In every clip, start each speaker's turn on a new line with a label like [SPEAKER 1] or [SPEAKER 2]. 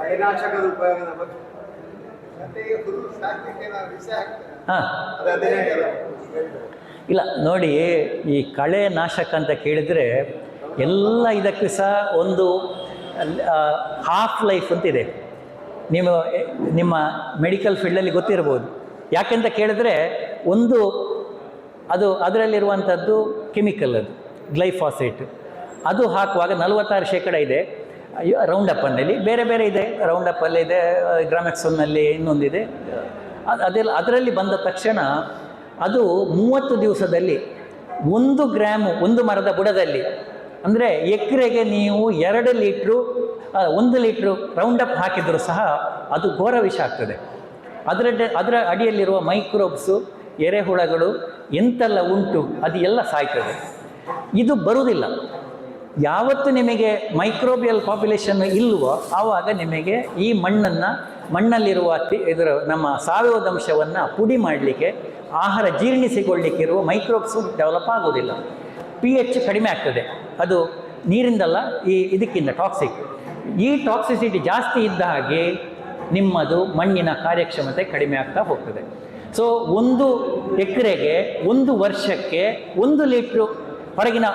[SPEAKER 1] ಕಳೆನಾಶಕದ ಉಪಯೋಗದ ಬಗ್ಗೆ
[SPEAKER 2] ಇಲ್ಲ ನೋಡಿ, ಈ ಕಳೆ ನಾಶಕ ಅಂತ ಕೇಳಿದರೆ ಎಲ್ಲ ಇದಕ್ಕೂ ಸಹ ಒಂದು ಹಾಫ್ ಲೈಫ್ ಅಂತಿದೆ. ನೀವು ನಿಮ್ಮ ಮೆಡಿಕಲ್ ಫೀಲ್ಡಲ್ಲಿ ಗೊತ್ತಿರ್ಬೋದು. ಯಾಕೆಂತ ಕೇಳಿದ್ರೆ ಒಂದು ಅದರಲ್ಲಿರುವಂಥದ್ದು ಕೆಮಿಕಲ್, ಅದು ಗ್ಲೈಫಾಸೇಟ್. ಅದು ಹಾಕುವಾಗ 46% ಇದೆ ರೌಂಡಪ್ಪನ್ನಲ್ಲಿ, ಬೇರೆ ಬೇರೆ ಇದೆ, ರೌಂಡಪ್ಪಲ್ಲಿ ಇದೆ, ಗ್ರಾಮೆಕ್ಸೋನ್ನಲ್ಲಿ ಇನ್ನೊಂದಿದೆ. ಅದರಲ್ಲಿ ಬಂದ ತಕ್ಷಣ ಅದು 30 ದಿವಸದಲ್ಲಿ 1 ಗ್ರಾಮು ಒಂದು ಮರದ ಬುಡದಲ್ಲಿ, ಅಂದರೆ ಎಕರೆಗೆ ನೀವು 2 ಲೀಟ್ರು 1 ಲೀಟ್ರು ರೌಂಡಪ್ ಹಾಕಿದರೂ ಸಹ ಅದು ಘೋರ ವಿಷ ಆಗ್ತದೆ. ಅದರ ಅಡಿಯಲ್ಲಿರುವ ಮೈಕ್ರೋಬ್ಸು, ಎರೆಹುಳಗಳು ಎಂತೆಲ್ಲ ಉಂಟು ಅದು ಎಲ್ಲ ಸಾಯ್ತದೆ. ಇದು ಬರುವುದಿಲ್ಲ. ಯಾವತ್ತು ನಿಮಗೆ ಮೈಕ್ರೋಬಿಯಲ್ ಪಾಪ್ಯುಲೇಷನ್ ಇಲ್ವೋ ಆವಾಗ ನಿಮಗೆ ಈ ಮಣ್ಣಲ್ಲಿರುವ ಇದರ ನಮ್ಮ ಸಾವಯವ ಅಂಶವನ್ನು ಪುಡಿ ಮಾಡಲಿಕ್ಕೆ, ಆಹಾರ ಜೀರ್ಣಿಸಿಕೊಳ್ಳಿಕ್ಕಿರುವ ಮೈಕ್ರೋಬ್ಸು ಡೆವಲಪ್ ಆಗೋದಿಲ್ಲ. pH ಕಡಿಮೆ ಆಗ್ತದೆ. ಅದು ನೀರಿಂದಲ್ಲ, ಇದಕ್ಕಿಂತ ಟಾಕ್ಸಿಕ್. ಈ ಟಾಕ್ಸಿಸಿಟಿ ಜಾಸ್ತಿ ಇದ್ದ ಹಾಗೆ ನಿಮ್ಮದು ಮಣ್ಣಿನ ಕಾರ್ಯಕ್ಷಮತೆ ಕಡಿಮೆ ಆಗ್ತಾ ಹೋಗ್ತದೆ. ಸೊ 1 ಎಕರೆಗೆ 1 ವರ್ಷಕ್ಕೆ 1 ಲೀಟ್ರು ಹೊರಗಿನ,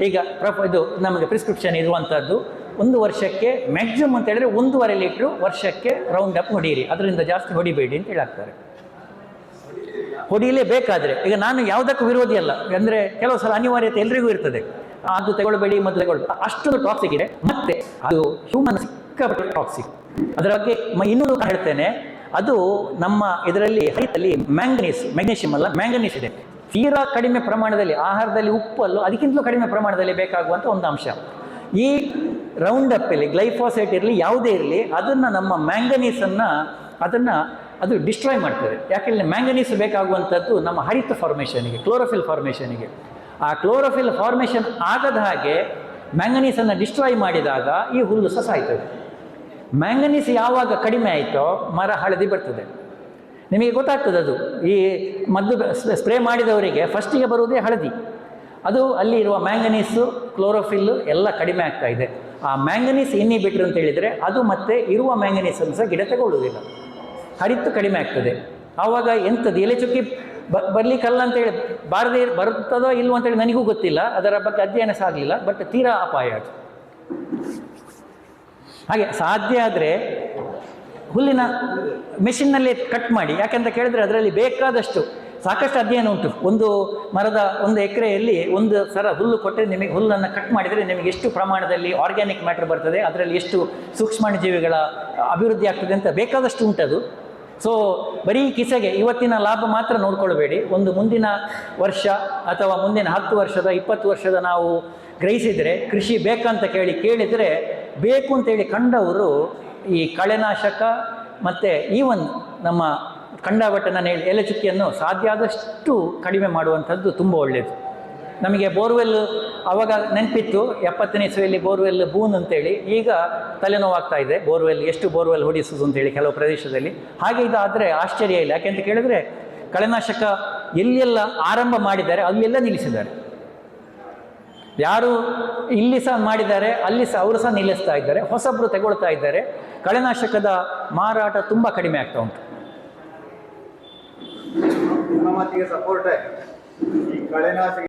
[SPEAKER 2] ಈಗ ಇದು ನಮಗೆ ಪ್ರಿಸ್ಕ್ರಿಪ್ಷನ್ ಇರುವಂಥದ್ದು 1 ವರ್ಷಕ್ಕೆ ಮ್ಯಾಕ್ಸಿಮಮ್ ಅಂತ ಹೇಳಿದ್ರೆ 1.5 ಲೀಟ್ರು ವರ್ಷಕ್ಕೆ ರೌಂಡಪ್ ಹೊಡೀರಿ, ಅದರಿಂದ ಜಾಸ್ತಿ ಹೊಡಿಬೇಡಿ ಅಂತ ಹೇಳಾಗ್ತಾರೆ. ಹೊಡಿಲೇಬೇಕಾದ್ರೆ, ಈಗ ನಾನು ಯಾವುದಕ್ಕೂ ವಿರೋಧಿ ಅಲ್ಲ, ಅಂದರೆ ಕೆಲವು ಸಲ ಅನಿವಾರ್ಯತೆ ಎಲ್ರಿಗೂ ಇರ್ತದೆ, ಅದು ತಗೊಳ್ಬೇಡಿ ಮೊದಲು ತಗೊಳ್ಬೇಡಿ, ಅಷ್ಟು ಟಾಕ್ಸಿಕ್ ಇದೆ. ಮತ್ತೆ ಅದು ಹ್ಯೂಮನ್ ಸಿಕ್ಕಾಪಟ್ಟೆ ಟಾಕ್ಸಿಕ್. ಅದರ ಬಗ್ಗೆ ಇನ್ನೊಂದು ಹೇಳ್ತೇನೆ, ಅದು ನಮ್ಮ ಇದರಲ್ಲಿ ಹೈತಲ್ಲಿ ಮ್ಯಾಗ್ನೀಷಿಯಂ ಅಲ್ಲ, ಮ್ಯಾಂಗನೀಸ್ ಇದೆ. ತೀರಾ ಕಡಿಮೆ ಪ್ರಮಾಣದಲ್ಲಿ ಆಹಾರದಲ್ಲಿ, ಉಪ್ಪಲ್ಲೂ ಅದಕ್ಕಿಂತಲೂ ಕಡಿಮೆ ಪ್ರಮಾಣದಲ್ಲಿ ಬೇಕಾಗುವಂಥ ಒಂದು ಅಂಶ. ಈ ರೌಂಡಪ್ಪಲ್ಲಿ ಗ್ಲೈಫಾಸೇಟ್ ಇರಲಿ ಯಾವುದೇ ಇರಲಿ, ಅದನ್ನು ನಮ್ಮ ಮ್ಯಾಂಗನೀಸನ್ನು ಅದು ಡಿಸ್ಟ್ರಾಯ್ ಮಾಡ್ತದೆ. ಯಾಕೆಂದರೆ ಮ್ಯಾಂಗನೀಸ್ ಬೇಕಾಗುವಂಥದ್ದು ನಮ್ಮ ಹರಿತ ಫಾರ್ಮೇಷನಿಗೆ, ಕ್ಲೋರೋಫಿಲ್ ಫಾರ್ಮೇಷನಿಗೆ. ಆ ಕ್ಲೋರೋಫಿಲ್ ಫಾರ್ಮೇಷನ್ ಆಗದ ಹಾಗೆ ಮ್ಯಾಂಗನೀಸನ್ನು ಡಿಸ್ಟ್ರಾಯ್ ಮಾಡಿದಾಗ ಈ ಹುಲ್ಲು ಸಹ ಸಾಯ್ತದೆ. ಮ್ಯಾಂಗನೀಸ್ ಯಾವಾಗ ಕಡಿಮೆ ಆಯಿತೋ ಮರ ಹಳದಿ ಬರ್ತದೆ. ನಿಮಗೆ ಗೊತ್ತಾಗ್ತದೆ. ಅದು ಈ ಮದ್ದು ಸ್ಪ್ರೇ ಮಾಡಿದವರಿಗೆ ಫಸ್ಟಿಗೆ ಬರುವುದೇ ಹಳದಿ. ಅದು ಅಲ್ಲಿ ಇರುವ ಮ್ಯಾಂಗನೀಸು, ಕ್ಲೋರೋಫಿಲ್ಲು ಎಲ್ಲ ಕಡಿಮೆ ಆಗ್ತಾ ಇದೆ. ಆ ಮ್ಯಾಂಗನೀಸ್ ಇನ್ಹಿಬಿಟರ್ ಅಂತ ಹೇಳಿದರೆ ಅದು ಮತ್ತೆ ಇರುವ ಮ್ಯಾಂಗನೀಸನ್ನು ಸಹ ಗಿಡ ತಗೊಳ್ಳುವುದಿಲ್ಲ, ಹರಿತು ಕಡಿಮೆ ಆಗ್ತದೆ. ಆವಾಗ ಎಂಥದ್ದು ಎಲೆ ಚುಕ್ಕಿ ಬರಲಿಕ್ಕಲ್ಲ ಅಂತೇಳಿ ಬರುತ್ತದೋ ಇಲ್ವೋ ಅಂತೇಳಿ ನನಗೂ ಗೊತ್ತಿಲ್ಲ, ಅದರ ಬಗ್ಗೆ ಅಧ್ಯಯನ ಸಹ ಆಗಲಿಲ್ಲ. ಬಟ್ ತೀರಾ ಅಪಾಯ ಅದು. ಹಾಗೆ ಸಾಧ್ಯ ಆದರೆ ಹುಲ್ಲಿನ ಮೆಷಿನ್ನಲ್ಲಿ ಕಟ್ ಮಾಡಿ. ಯಾಕೆಂತ ಕೇಳಿದ್ರೆ ಅದರಲ್ಲಿ ಬೇಕಾದಷ್ಟು ಸಾಕಷ್ಟು ಅಧ್ಯಯನ ಉಂಟು. ಒಂದು ಮರದ 1 ಎಕರೆಯಲ್ಲಿ 1 ಸರ ಹುಲ್ಲು ಕೊಟ್ಟರೆ ನಿಮಗೆ ಹುಲ್ಲನ್ನು ಕಟ್ ಮಾಡಿದರೆ ನಿಮಗೆ ಎಷ್ಟು ಪ್ರಮಾಣದಲ್ಲಿ ಆರ್ಗ್ಯಾನಿಕ್ ಮ್ಯಾಟರ್ ಬರ್ತದೆ, ಅದರಲ್ಲಿ ಎಷ್ಟು ಸೂಕ್ಷ್ಮಾಣುಜೀವಿಗಳ ಅಭಿವೃದ್ಧಿ ಆಗ್ತದೆ ಅಂತ ಬೇಕಾದಷ್ಟು ಉಂಟದು. ಸೊ ಬರೀ ಕಿಸೆಗೆ ಇವತ್ತಿನ ಲಾಭ ಮಾತ್ರ ನೋಡ್ಕೊಳ್ಬೇಡಿ. ಒಂದು ಮುಂದಿನ ವರ್ಷ ಅಥವಾ ಮುಂದಿನ 10 ವರ್ಷದ 20 ವರ್ಷದ ನಾವು ಗ್ರಹಿಸಿದರೆ, ಕೃಷಿ ಬೇಕಂತ ಕೇಳಿದರೆ ಬೇಕು ಅಂತೇಳಿ ಕಂಡವರು ಈ ಕಳೆನಾಶಕ ಮತ್ತು ಈವನ್ ನಮ್ಮ ಕಂಡಾವಟ್ಟನ ಎಲೆ ಚುಕ್ಕಿಯನ್ನು ಸಾಧ್ಯ ಆದಷ್ಟು ಕಡಿಮೆ ಮಾಡುವಂಥದ್ದು ತುಂಬ ಒಳ್ಳೆಯದು. ನಮಗೆ ಬೋರ್ವೆಲ್ ಆವಾಗ ನೆನಪಿತ್ತು, 70ನೇ ಇಸವಿಯಲ್ಲಿ ಬೋರ್ವೆಲ್ ಬೂನ್ ಅಂತೇಳಿ. ಈಗ ತಲೆನೋವಾಗ್ತಾ ಇದೆ, ಎಷ್ಟು ಬೋರ್ವೆಲ್ ಹೊಡಿಸೋದು ಅಂತೇಳಿ ಕೆಲವು ಪ್ರದೇಶದಲ್ಲಿ. ಹಾಗೆ ಇದಾದರೆ ಆಶ್ಚರ್ಯ ಇಲ್ಲ. ಯಾಕೆಂತ ಕೇಳಿದ್ರೆ ಕಳೆನಾಶಕ ಎಲ್ಲೆಲ್ಲ ಆರಂಭ ಮಾಡಿದ್ದಾರೆ ಅಲ್ಲೆಲ್ಲ ನಿಲ್ಲಿಸಿದ್ದಾರೆ. ಯಾರು ಇಲ್ಲಿ ಸಹ ಮಾಡಿದ್ದಾರೆ ಅಲ್ಲಿ ಸಹ ಅವರು ಸಹ ನಿಲ್ಲಿಸ್ತಾ ಇದ್ದಾರೆ, ಹೊಸಬ್ರು ತಗೊಳ್ತಾ ಇದ್ದಾರೆ. ಕಳೆನಾಶಕದ ಮಾರಾಟ ತುಂಬ ಕಡಿಮೆ ಆಗ್ತಾ ಉಂಟು.
[SPEAKER 1] ನಿಮ್ಮ ಮಟ್ಟಿಗೆ ಸಪೋರ್ಟ್ ಈ ಕಳೆನಾಶಕ